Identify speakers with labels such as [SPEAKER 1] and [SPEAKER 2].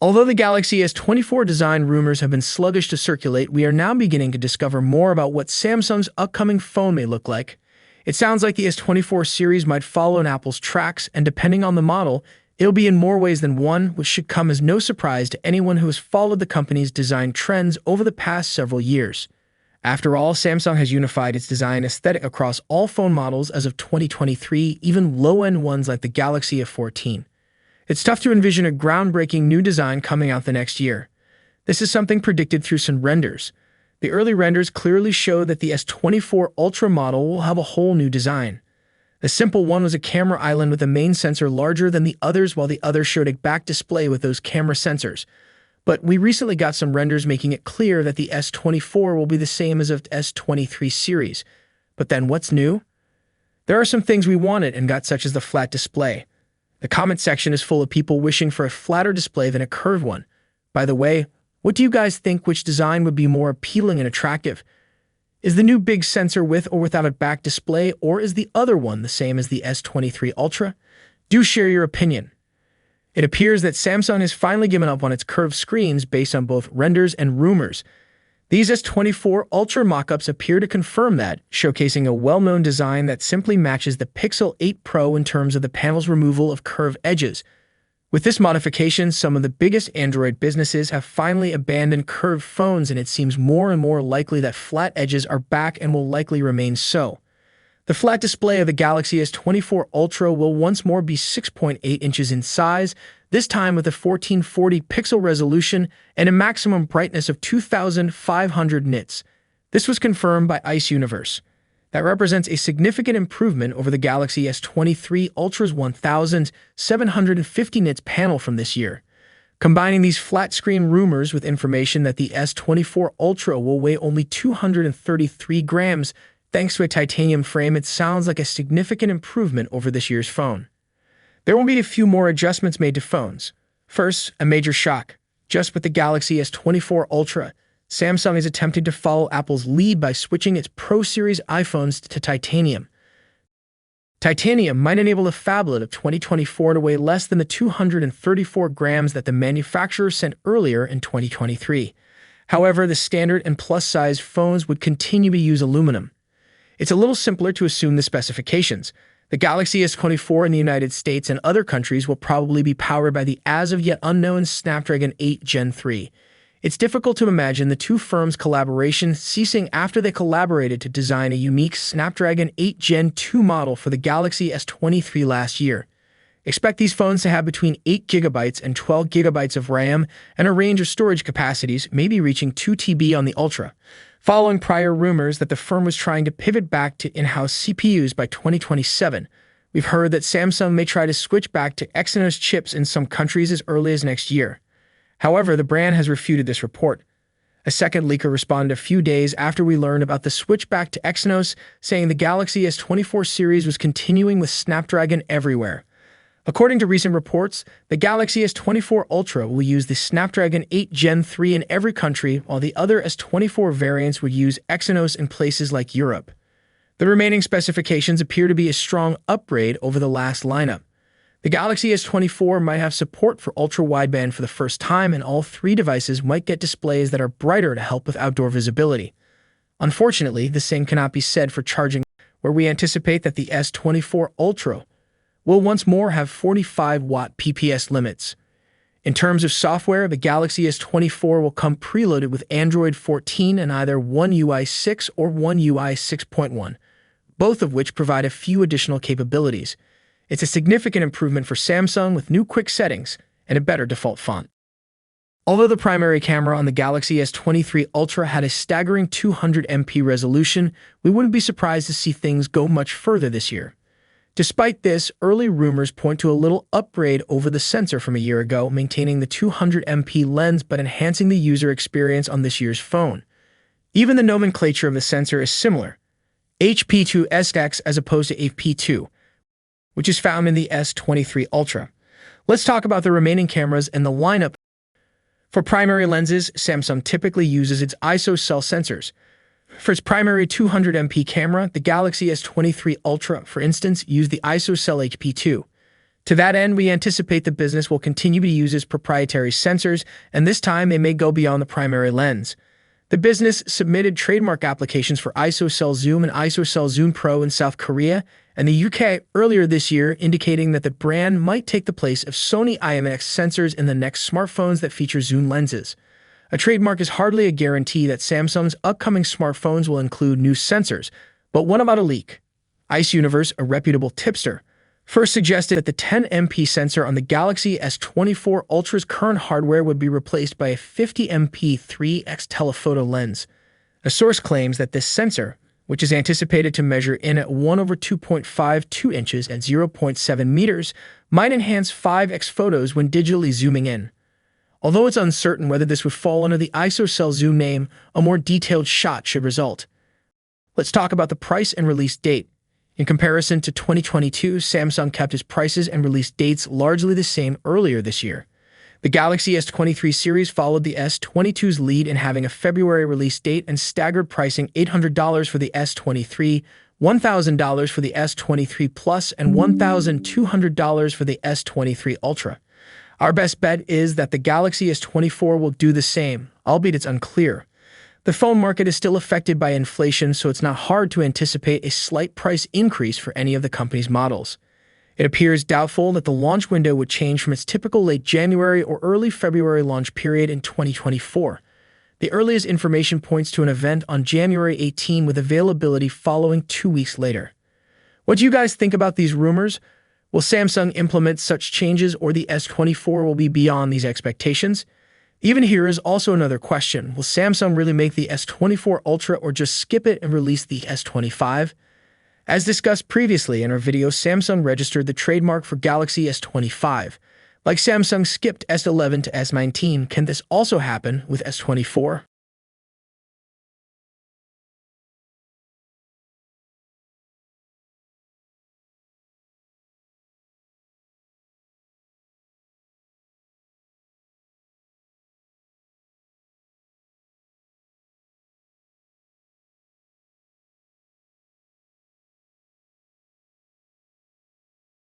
[SPEAKER 1] Although the Galaxy S24 design rumors have been sluggish to circulate, we are now beginning to discover more about what Samsung's upcoming phone may look like. It sounds like the S24 series might follow in Apple's tracks, and depending on the model, it'll be in more ways than one, which should come as no surprise to anyone who has followed the company's design trends over the past several years. After all, Samsung has unified its design aesthetic across all phone models as of 2023, even low-end ones like the Galaxy S14. It's tough to envision a groundbreaking new design coming out the next year. This is something predicted through some renders. The early renders clearly show that the S24 Ultra model will have a whole new design. The simple one was a camera island with a main sensor larger than the others, while the other showed a back display with those camera sensors. But we recently got some renders making it clear that the S24 will be the same as the S23 series. But then what's new? There are some things we wanted and got, such as the flat display. The comment section is full of people wishing for a flatter display than a curved one. By the way, what do you guys think? Which design would be more appealing and attractive? Is the new big sensor with or without a back display, or is the other one the same as the S23 Ultra? Do share your opinion. It appears that Samsung has finally given up on its curved screens based on both renders and rumors. These S24 Ultra mockups appear to confirm that, showcasing a well-known design that simply matches the Pixel 8 Pro in terms of the panel's removal of curved edges. With this modification, some of the biggest Android businesses have finally abandoned curved phones, and it seems more and more likely that flat edges are back and will likely remain so. The flat display of the Galaxy S24 Ultra will once more be 6.8 inches in size, this time with a 1440 pixel resolution and a maximum brightness of 2500 nits. This was confirmed by Ice Universe. That represents a significant improvement over the Galaxy S23 Ultra's 1750 nits panel from this year. Combining these flat screen rumors with information that the S24 Ultra will weigh only 233 grams, thanks to a titanium frame, it sounds like a significant improvement over this year's phone. There will be a few more adjustments made to phones. First, a major shock. Just with the Galaxy S24 Ultra, Samsung is attempting to follow Apple's lead by switching its Pro Series iPhones to titanium. Titanium might enable the phablet of 2024 to weigh less than the 234 grams that the manufacturer sent earlier in 2023. However, the standard and plus-size phones would continue to use aluminum. It's a little simpler to assume the specifications. The Galaxy S24 in the United States and other countries will probably be powered by the as-of-yet unknown Snapdragon 8 Gen 3. It's difficult to imagine the two firms' collaboration ceasing after they collaborated to design a unique Snapdragon 8 Gen 2 model for the Galaxy S23 last year. Expect these phones to have between 8GB and 12GB of RAM and a range of storage capacities, maybe reaching 2TB on the Ultra. Following prior rumors that the firm was trying to pivot back to in-house CPUs by 2027, we've heard that Samsung may try to switch back to Exynos chips in some countries as early as next year. However, the brand has refuted this report. A second leaker responded a few days after we learned about the switch back to Exynos, saying the Galaxy S24 series was continuing with Snapdragon everywhere. According to recent reports, the Galaxy S24 Ultra will use the Snapdragon 8 Gen 3 in every country, while the other S24 variants would use Exynos in places like Europe. The remaining specifications appear to be a strong upgrade over the last lineup. The Galaxy S24 might have support for ultra-wideband for the first time, and all three devices might get displays that are brighter to help with outdoor visibility. Unfortunately, the same cannot be said for charging, where we anticipate that the S24 Ultra will once more have 45-watt PPS limits. In terms of software, the Galaxy S24 will come preloaded with Android 14 and either One UI 6 or One UI 6.1, both of which provide a few additional capabilities. It's a significant improvement for Samsung with new quick settings and a better default font. Although the primary camera on the Galaxy S23 Ultra had a staggering 200MP resolution, we wouldn't be surprised to see things go much further this year. Despite this, early rumors point to a little upgrade over the sensor from a year ago, maintaining the 200MP lens but enhancing the user experience on this year's phone. Even the nomenclature of the sensor is similar, HP2SX as opposed to HP2, which is found in the S23 Ultra. Let's talk about the remaining cameras and the lineup. For primary lenses, Samsung typically uses its ISO-cell sensors. For its primary 200MP camera, the Galaxy S23 Ultra, for instance, used the ISO-cell HP2. To that end, we anticipate the business will continue to use its proprietary sensors, and this time they may go beyond the primary lens. The business submitted trademark applications for ISOCELL Zoom and ISOCELL Zoom Pro in South Korea and the UK earlier this year, indicating that the brand might take the place of Sony IMX sensors in the next smartphones that feature zoom lenses. A trademark is hardly a guarantee that Samsung's upcoming smartphones will include new sensors, but what about a leak? Ice Universe, a reputable tipster, first suggested that the 10MP sensor on the Galaxy S24 Ultra's current hardware would be replaced by a 50MP 3x telephoto lens. A source claims that this sensor, which is anticipated to measure in at 1/2.52 inches at 0.7 meters, might enhance 5x photos when digitally zooming in. Although it's uncertain whether this would fall under the ISOCELL Zoom name, a more detailed shot should result. Let's talk about the price and release date. In comparison to 2022, Samsung kept its prices and release dates largely the same earlier this year. The Galaxy S23 series followed the S22's lead in having a February release date and staggered pricing: $800 for the S23, $1,000 for the S23 Plus, and $1,200 for the S23 Ultra. Our best bet is that the Galaxy S24 will do the same, albeit it's unclear. The phone market is still affected by inflation, so it's not hard to anticipate a slight price increase for any of the company's models. It appears doubtful that the launch window would change from its typical late January or early February launch period in 2024. The earliest information points to an event on January 18 with availability following 2 weeks later. What do you guys think about these rumors? Will Samsung implement such changes, or the S24 will be beyond these expectations? Even here is also another question. Will Samsung really make the S24 Ultra or just skip it and release the S25? As discussed previously in our video, Samsung registered the trademark for Galaxy S25. Like Samsung skipped S11 to S19, can this also happen with S24?